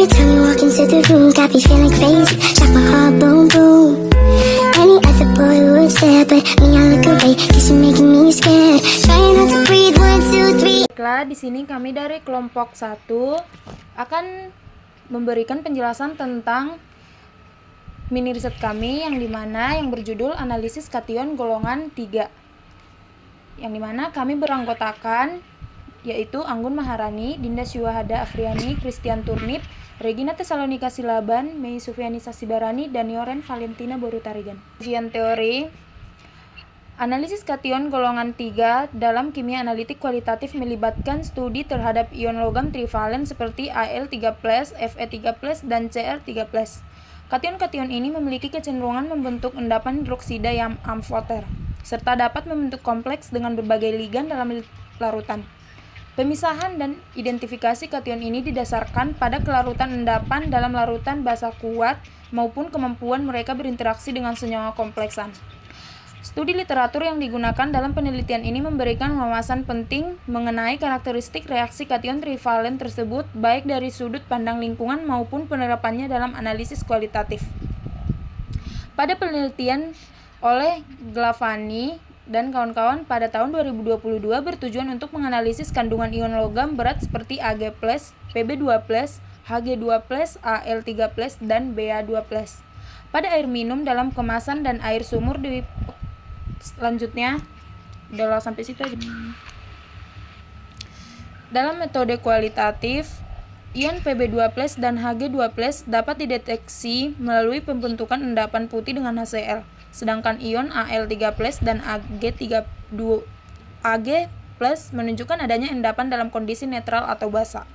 time you walk into the room, got me feeling crazy, shot my heart boom boom. Any other boy would stare, but me I look away, cause you're making me scared. Trying not to breathe, 1, 2, 3. Baiklah, di sini kami dari kelompok 1 akan memberikan penjelasan tentang mini riset kami yang berjudul analisis kation golongan 3. Yang dimana kami beranggotakan yaitu Anggun Maharani, Dinda Syuhada Afriani, Christian Turnip, Regina Tesalonika Silaban, Mei Sufiani Sasibarani, dan Yoren Valentina Borutarigan. Ujian teori analisis kation golongan 3 dalam kimia analitik kualitatif melibatkan studi terhadap ion logam trivalen seperti Al3+, Fe3+, dan Cl3+. Kation-kation ini memiliki kecenderungan membentuk endapan hidroksida yang amfoter, serta dapat membentuk kompleks dengan berbagai ligan dalam larutan. Pemisahan dan identifikasi kation ini didasarkan pada kelarutan endapan dalam larutan basa kuat maupun kemampuan mereka berinteraksi dengan senyawa kompleksan. Studi literatur yang digunakan dalam penelitian ini memberikan wawasan penting mengenai karakteristik reaksi kation trivalen tersebut baik dari sudut pandang lingkungan maupun penerapannya dalam analisis kualitatif. Pada penelitian oleh Glavani dan kawan-kawan pada tahun 2022 bertujuan untuk menganalisis kandungan ion logam berat seperti Ag+, Pb2+, Hg2+, Al3+, dan Ba2+. Pada air minum dalam kemasan dan air sumur di selanjutnya. Udah sampai situ aja. Dalam metode kualitatif, ion Pb2+ dan Hg2+ dapat dideteksi melalui pembentukan endapan putih dengan HCl, sedangkan ion Al3+ dan Ag3+ menunjukkan adanya endapan dalam kondisi netral atau basa.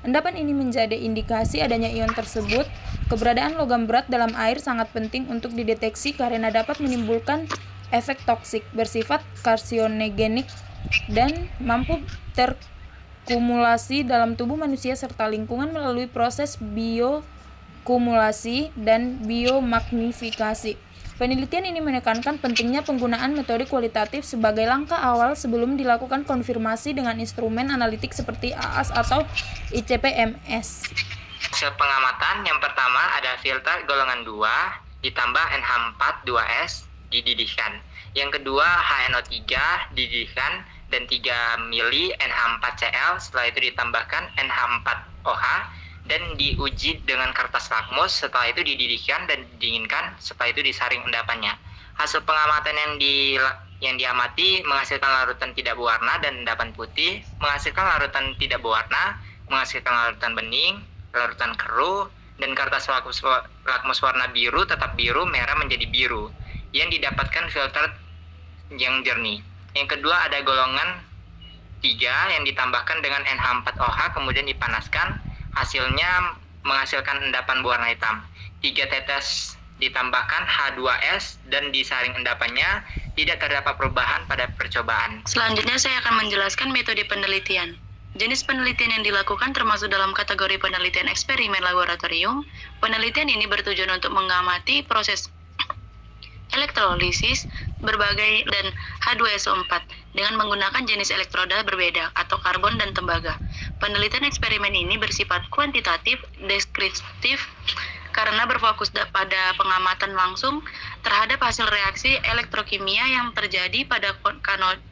Endapan ini menjadi indikasi adanya ion tersebut. Keberadaan logam berat dalam air sangat penting untuk dideteksi karena dapat menimbulkan efek toksik bersifat karsinogenik dan mampu terkumulasi dalam tubuh manusia serta lingkungan melalui proses biokumulasi dan biomagnifikasi. Penelitian ini menekankan pentingnya penggunaan metode kualitatif sebagai langkah awal sebelum dilakukan konfirmasi dengan instrumen analitik seperti AAS atau ICP-MS. Hasil pengamatan yang pertama ada filter golongan 2 ditambah NH4 2S dididihkan. Yang kedua HNO3 dididihkan dan 3 mili NH4Cl, setelah itu ditambahkan NH4OH dan diuji dengan kertas lakmus, setelah itu dididihkan dan didinginkan, setelah itu disaring endapannya. Hasil pengamatan yang diamati menghasilkan larutan tidak berwarna dan endapan putih, menghasilkan larutan tidak berwarna, menghasilkan larutan bening, larutan keruh, dan kertas lakmus warna biru tetap biru, merah menjadi biru yang didapatkan filter yang jernih. Yang kedua ada golongan 3 yang ditambahkan dengan NH4OH kemudian dipanaskan, hasilnya menghasilkan endapan berwarna hitam. 3 tetes ditambahkan H2S dan disaring endapannya, tidak terdapat perubahan pada percobaan. Selanjutnya saya akan menjelaskan metode penelitian. Jenis penelitian yang dilakukan termasuk dalam kategori penelitian eksperimen laboratorium. Penelitian ini bertujuan untuk mengamati proses elektrolisis berbagai dan H2SO4 dengan menggunakan jenis elektroda berbeda atau karbon dan tembaga. Penelitian eksperimen ini bersifat kuantitatif, deskriptif karena berfokus pada pengamatan langsung terhadap hasil reaksi elektrokimia yang terjadi pada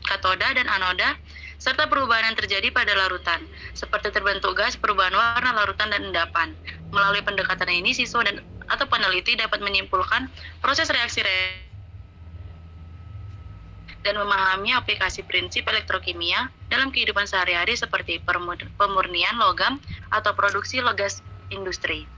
katoda dan anoda serta perubahan yang terjadi pada larutan, seperti terbentuk gas, perubahan warna larutan, dan endapan. Melalui pendekatan ini, siswa atau peneliti dapat menyimpulkan proses reaksi dan memahami aplikasi prinsip elektrokimia dalam kehidupan sehari-hari seperti pemurnian logam atau produksi gas industri.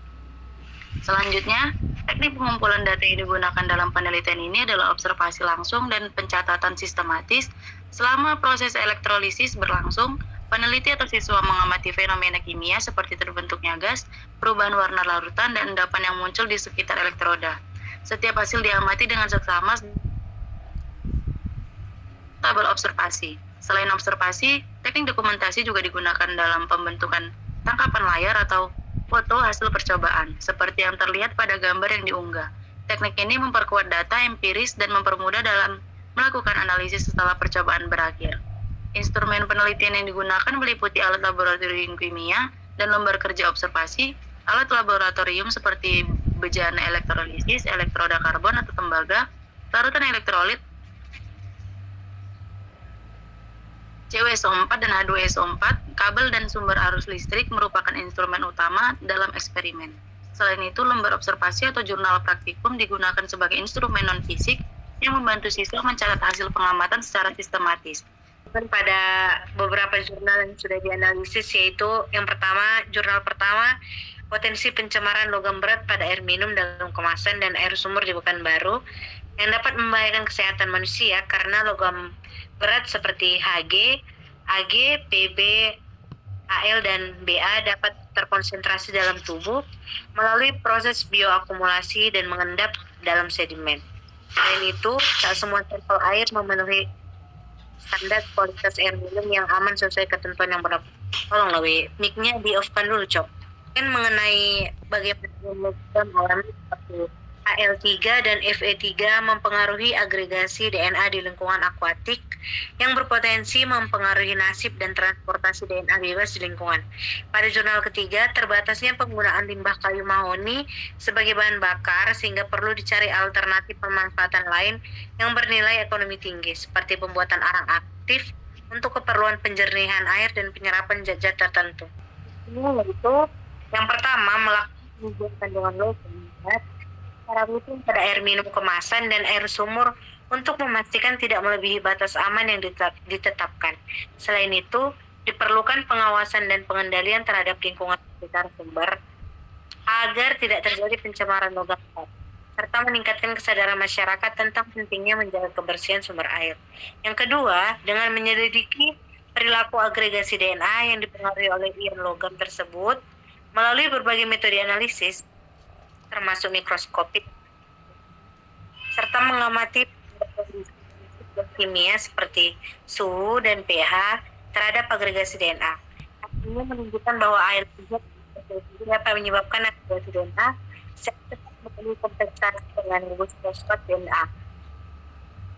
Selanjutnya, teknik pengumpulan data yang digunakan dalam penelitian ini adalah observasi langsung dan pencatatan sistematis. Selama proses elektrolisis berlangsung, peneliti atau siswa mengamati fenomena kimia seperti terbentuknya gas, perubahan warna larutan, dan endapan yang muncul di sekitar elektroda. Setiap hasil diamati dengan seksama tabel observasi. Selain observasi, teknik dokumentasi juga digunakan dalam pembentukan tangkapan layar atau foto hasil percobaan, seperti yang terlihat pada gambar yang diunggah. Teknik ini memperkuat data empiris dan mempermudah dalam melakukan analisis setelah percobaan berakhir. Instrumen penelitian yang digunakan meliputi alat laboratorium kimia dan lembar kerja observasi, Alat laboratorium seperti bejana elektrolisis, elektroda karbon atau tembaga, larutan elektrolit CuSO4 dan H2SO4, kabel dan sumber arus listrik merupakan instrumen utama dalam eksperimen. Selain itu, lembar observasi atau jurnal praktikum digunakan sebagai instrumen non-fisik yang membantu siswa mencatat hasil pengamatan secara sistematis. Pada beberapa jurnal yang sudah dianalisis, yaitu jurnal pertama, potensi pencemaran logam berat pada air minum dalam kemasan dan air sumur di Pekanbaru yang dapat membahayakan kesehatan manusia karena logam berat seperti Hg, Ag, Pb, Al, dan Ba dapat terkonsentrasi dalam tubuh melalui proses bioakumulasi dan mengendap dalam sedimen. Selain itu, tak semua sampel air memenuhi standar kualitas air minum yang aman sesuai ketentuan yang berlaku. Tolong lebih, mic-nya di-off-kan dulu, Cok. Dan mengenai bagaimana logam alami seperti Al3 dan Fe3 mempengaruhi agregasi DNA di lingkungan akuatik yang berpotensi mempengaruhi nasib dan transportasi DNA bebas di lingkungan. Pada jurnal ketiga, terbatasnya penggunaan limbah kayu mahoni sebagai bahan bakar sehingga perlu dicari alternatif pemanfaatan lain yang bernilai ekonomi tinggi seperti pembuatan arang aktif untuk keperluan penjernihan air dan penyerapan zat-zat tertentu. Ini yaitu yang pertama, melakukan kandungan logam secara rutin pada air minum kemasan dan air sumur untuk memastikan tidak melebihi batas aman yang ditetapkan. Selain itu, diperlukan pengawasan dan pengendalian terhadap lingkungan sekitar sumber agar tidak terjadi pencemaran logam serta meningkatkan kesadaran masyarakat tentang pentingnya menjaga kebersihan sumber air. Yang kedua, dengan menyelidiki perilaku agregasi DNA yang dipengaruhi oleh ion logam tersebut melalui berbagai metode analisis termasuk mikroskopik, serta mengamati kimia seperti suhu dan pH terhadap agregasi DNA. Ini menunjukkan bahwa air dapat menyebabkan agregasi DNA secara memenuhi kompensasi dengan gugus fosfat DNA.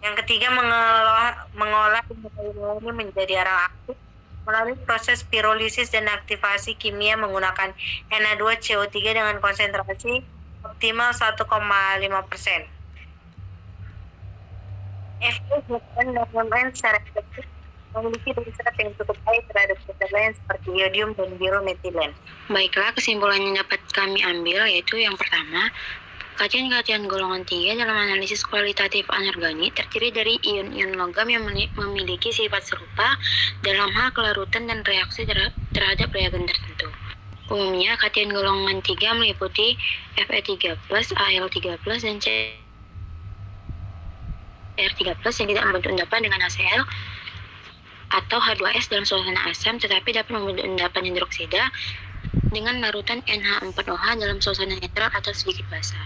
Yang ketiga, mengolah ini menjadi arang aktif melalui proses pirolisis dan aktivasi kimia menggunakan Na2CO3 dengan konsentrasi optimal 1,5%. Fe dan secara efektif memiliki dosis yang cukup baik terhadap zat lain seperti iodium dan birometilen. Baiklah, kesimpulan yang dapat kami ambil yaitu yang pertama, kation-kation golongan 3 dalam analisis kualitatif anorganik terdiri dari ion-ion logam yang memiliki sifat serupa dalam hal kelarutan dan reaksi terhadap reagen tertentu. Umumnya, kation golongan 3 meliputi Fe3+, Al3+, dan Cr3+, yang tidak membentuk endapan dengan HCl atau H2S dalam suasana asam, tetapi dapat membentuk endapan hidroksida dengan larutan NH4OH dalam suasana netral atau sedikit basah.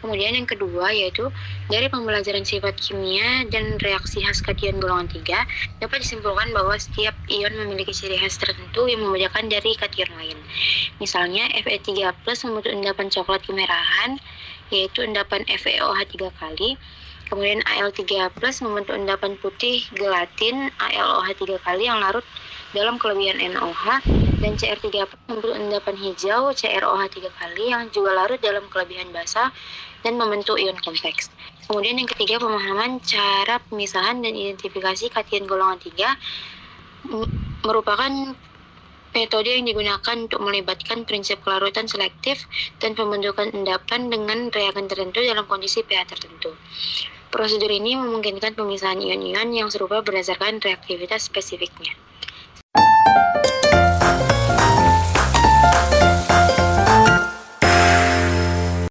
Kemudian yang kedua yaitu dari pembelajaran sifat kimia dan reaksi khas kation golongan 3 dapat disimpulkan bahwa setiap ion memiliki ciri khas tertentu yang membedakan dari kation lain. Misalnya Fe3+ membentuk endapan coklat kemerahan yaitu endapan FeOH 3 kali. Kemudian Al3+ membentuk endapan putih gelatin AlOH 3 kali yang larut dalam kelebihan NOH, dan Cr3+ membentuk endapan hijau CrOH 3 kali yang juga larut dalam kelebihan basa dan membentuk ion kompleks. Kemudian yang ketiga, pemahaman cara pemisahan dan identifikasi kation golongan 3 merupakan metode yang digunakan untuk melibatkan prinsip kelarutan selektif dan pembentukan endapan dengan reagen tertentu dalam kondisi pH tertentu. Prosedur ini memungkinkan pemisahan ion-ion yang serupa berdasarkan reaktivitas spesifiknya.